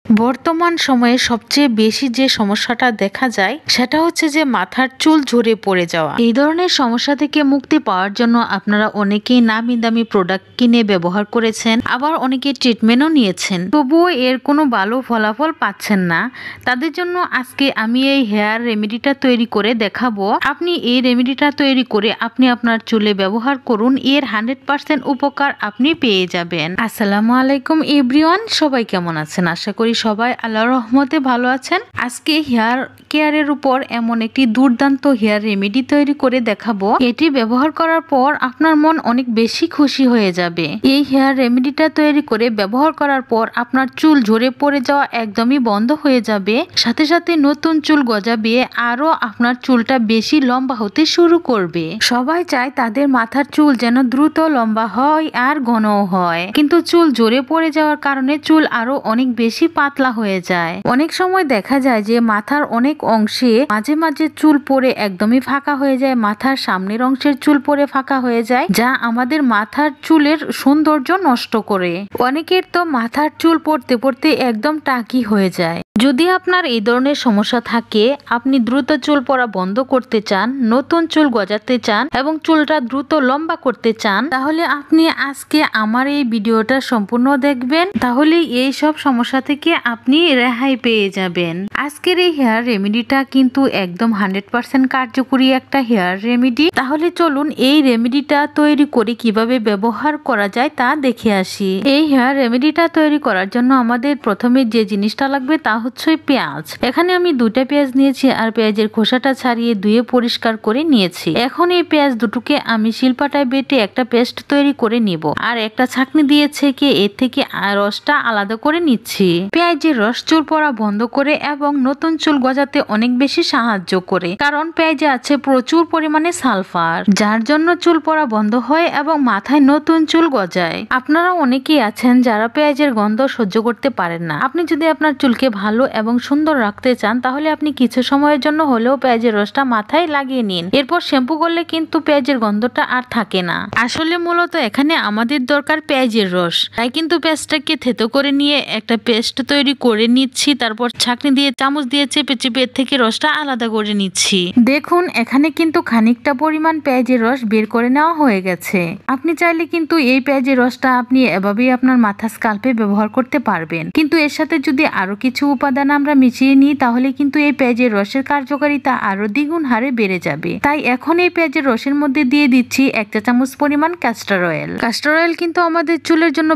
বর্তমান সময়ে সবচেয়ে বেশি যে সমস্যাটা দেখা যায় সেটা হচ্ছে যে মাথার চুল ঝরে পড়ে যাওয়া। এই ধরনের সমস্যা থেকে মুক্তি পাওয়ার জন্য আপনারা অনেকেই নামি দামি প্রোডাক্ট কিনে ব্যবহার করেছেন, আবার অনেকে ট্রিটমেন্টও নিয়েছেন, তবুও এর কোনো ভালো ফলাফল পাচ্ছেন না। তাদের জন্য আজকে আমি এই হেয়ার রেমেডিটা তৈরি করে দেখাবো। আপনি এই রেমেডিটা তৈরি করে আপনি আপনার চুলে ব্যবহার করুন, এর 100% উপকার আপনি পেয়ে যাবেন। আসসালামু আলাইকুম এভরিওয়ান, সবাই কেমন আছেন? আশা করি সবাই আল্লাহর রহমতে ভালো আছেন। আজকে হেয়ার কেয়ারের উপর এমন একটি দুর্দান্ত হেয়ার রেমেডি তৈরি করে দেখাবো। এটি ব্যবহার করার পর আপনার মন অনেক বেশি খুশি হয়ে যাবে। এই হেয়ার রেমেডিটা তৈরি করে ব্যবহার করার পর আপনার চুল ঝরে পড়ে যাওয়া একদমই বন্ধ হয়ে যাবে, সাথে সাথে নতুন চুল গজাবে, আরো আপনার চুলটা বেশি লম্বা হতে শুরু করবে। সবাই চায় তাদের মাথার চুল যেন দ্রুত লম্বা হয় আর ঘনও হয়, কিন্তু চুল ঝরে পড়ে যাওয়ার কারণে চুল আরো অনেক বেশি পাতলা হয়ে যায়। অনেক সময় দেখা যায় যে মাথার অনেক অংশে মাঝে মাঝে চুল পড়ে একদমই ফাঁকা হয়ে যায়, মাথার সামনের অংশের চুল পড়ে ফাঁকা হয়ে যায়, যা আমাদের মাথার চুলের সৌন্দর্য নষ্ট করে। অনেকের তো মাথার চুল পড়তে পড়তে একদম টাকি হয়ে যায়। যদি আপনার এই ধরনের সমস্যা থাকে, আপনি দ্রুত চুল পড়া বন্ধ করতে চান, নতুন চুল গজাতে চান এবং চুলটা দ্রুত লম্বা করতে চান, তাহলে আপনি আজকে আমার এই ভিডিওটা সম্পূর্ণ দেখবেন। তাহলে এই সব সমস্যা থেকে আপনি রেহাই পেয়ে যাবেন। আজকের এই হেয়ার রেমেডিটা কিন্তু একদম 100% কার্যকরী একটা হেয়ার রেমেডি। তাহলে চলুন এই রেমেডিটা তৈরি করে কিভাবে ব্যবহার করা যায় তা দেখে আসি। এই হেয়ার রেমেডিটা তৈরি করার জন্য আমাদের প্রথমে যে জিনিসটা লাগবে তা হচ্ছে পেঁয়াজ। এখানে আমি 2টা পেঁয়াজ নিয়েছি আর পেঁয়াজের খোসাটা ছাড়িয়ে ধুয়ে পরিষ্কার করে নিয়েছি। এখন এই পেঁয়াজ দুটোকে আমি শিলপাটায় বেটে একটা পেস্ট তৈরি করে নিব, আর একটা ছাঁকনি দিয়ে ছেঁকে এর থেকে রসটা আলাদা করে নিচ্ছি। পেঁয়াজের রস চুল পড়া বন্ধ করে এবং নতুন চুল গজাতে অনেক বেশি সাহায্য করে, কারণ পেঁয়াজে আছে প্রচুর পরিমাণে সালফার, যার জন্য চুল পড়া বন্ধ হয় এবং মাথায় নতুন চুল গজায়। আপনারা অনেকেই আছেন যারা পেঁয়াজের গন্ধ সহ্য করতে পারেন না। আপনি যদি আপনার চুলকে ভালো এবং সুন্দর রাখতে চান, তাহলে আপনি কিছু সময়ের জন্য হলেও পেঁয়াজের রসটা মাথায় লাগিয়ে নিন। এরপর শ্যাম্পু করলে কিন্তু পেঁয়াজের গন্ধটা আর থাকে না। আসলে মূলত এখানে আমাদের দরকার পেঁয়াজের রস, তাই কিন্তু পেঁয়াজটাকে থেতো করে নিয়ে একটা পেস্ট তৈরি করে নিচ্ছি। তারপর ছাঁকনি দিয়ে চামচ দিয়ে চেপে চেপে এর থেকে রসটা আলাদা করে নিচ্ছি। দেখুন এখানে কিন্তু খানিকটা পরিমাণ পেঁয়াজের রস বের করে নেওয়া হয়ে গেছে। আপনি চাইলে কিন্তু এই পেঁয়াজের রসটা আপনি এভাবেই আপনার মাথা স্কাল্পে ব্যবহার করতে পারবেন, কিন্তু এর সাথে যদি আরো কিছু উপাদান আমরা মিশিয়ে নিই, তাহলে কিন্তু এই পেঁয়াজের রসের কার্যকারিতা আরো দ্বিগুণ হারে বেড়ে যাবে। তাই এখন এই পেঁয়াজের রসের মধ্যে দিয়ে দিচ্ছি 1 চা চামচ পরিমাণ ক্যাস্টর অয়েল। ক্যাস্টর অয়েল কিন্তু আমাদের চুলের জন্য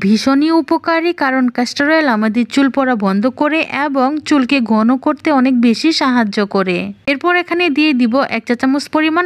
ভীষণই উপকারী, কারণ ক্যাস্টর অয়েল আমাদের চুল পড়া বন্ধ করে এবং চুলকে ঘন করতে অনেক বেশি সাহায্য করে। এরপর এখানে দিয়ে দিব 1 চা চামচ পরিমাণ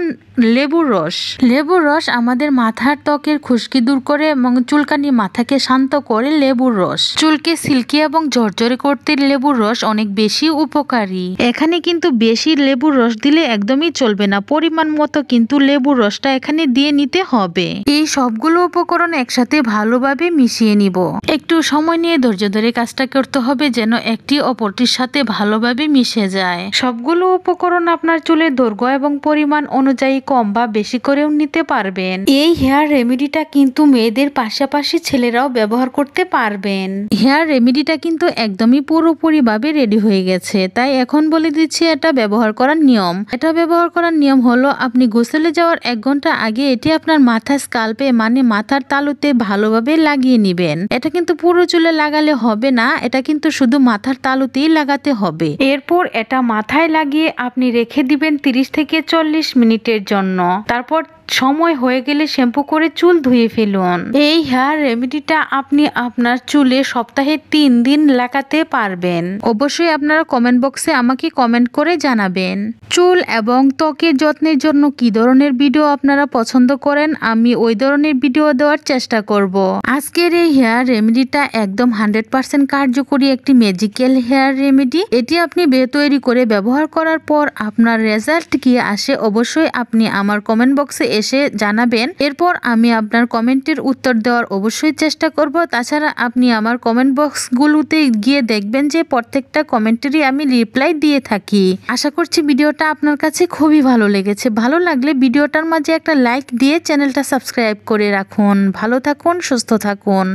লেবুর রস। লেবুর রস আমাদের মাথার ত্বকের খুশকি দূর করে এবং চুলকানি মাথাকে শান্ত করে। লেবুর রস চুলকে সিল্কি এবং ঝরঝরে করতে লেবুর রস অনেক বেশি উপকারী। এখানে কিন্তু বেশি লেবুর রস দিলে একদমই চলবে না, পরিমাণ মতো কিন্তু লেবুর রসটা এখানে দিয়ে নিতে হবে। এই সবগুলো উপকরণ একসাথে ভালোভাবে মিশিয়ে নিব। একটু সময় নিয়ে ধৈর্য ধরে কাজটা করতে হবে, যেন একটি অপরটির সাথে ভালোভাবে মিশে যায়। সবগুলো উপকরণ আপনার চুলের দৈর্ঘ্য এবং পরিমাণ অনুযায়ী কম বা বেশি করেও নিতে পারবেন। এই হেয়ার রেমেডিটা কিন্তু মেয়েদের পাশাপাশি ছেলেরাও ব্যবহার করতে পারবেন। হেয়ার রেমেডিটা কিন্তু একদমই পুরোপুরিভাবে রেডি হয়ে গেছে, তাই এখন বলে দিচ্ছি এটা ব্যবহার করার নিয়ম। এটা ব্যবহার করার নিয়ম হলো, আপনি গোসলে যাওয়ার 1 ঘন্টা আগে এটি আপনার মাথার স্কাল্পে মানে মাথার তালুতে ভালোভাবে লাগিয়ে নিবেন। এটা কিন্তু পুরো চুলে লাগালে হবে না, এটা কিন্তু শুধু মাথার তালুতেই লাগাতে হবে। এরপর এটা মাথায় লাগিয়ে আপনি রেখে দিবেন 30 থেকে 40 মিনিটের জন্য। তারপর সময় হয়ে গেলে শ্যাম্পু করে চুল ধুয়ে ফেলুন। এই হেয়ার রেমেডিটা আপনি আপনার চুলে সপ্তাহে 3 দিন লাগাতে পারবেন। অবশ্যই আপনারা কমেন্ট বক্সে আমাকে কমেন্ট করে জানাবেন চুল এবং ত্বকের যত্নের জন্য কি ধরনের ভিডিও আপনারা পছন্দ করেন, আমি ওই ধরনের ভিডিও দেওয়ার চেষ্টা করব। আজকের এই হেয়ার রেমেডিটা একদম 100% কার্যকরী একটি ম্যাজিক্যাল হেয়ার রেমেডি। এটি আপনি তৈরি করে ব্যবহার করার পর আপনার রেজাল্ট কি আসে অবশ্যই আপনি আমার কমেন্ট বক্সে এসে জানাবেন। এরপর আমি আপনার কমেন্টের উত্তর দেওয়ার অবশ্যই চেষ্টা করব। তাছাড়া আপনি আমার কমেন্ট বক্সগুলোতে গিয়ে দেখবেন যে প্রত্যেকটা কমেন্টেরই আমি রিপ্লাই দিয়ে থাকি। আশা করছি ভিডিওটা আপনার কাছে খুবই ভালো লেগেছে। ভালো লাগলে ভিডিওটার মাঝে একটা লাইক দিয়ে চ্যানেলটা সাবস্ক্রাইব করে রাখুন। ভালো থাকুন, সুস্থ থাকুন।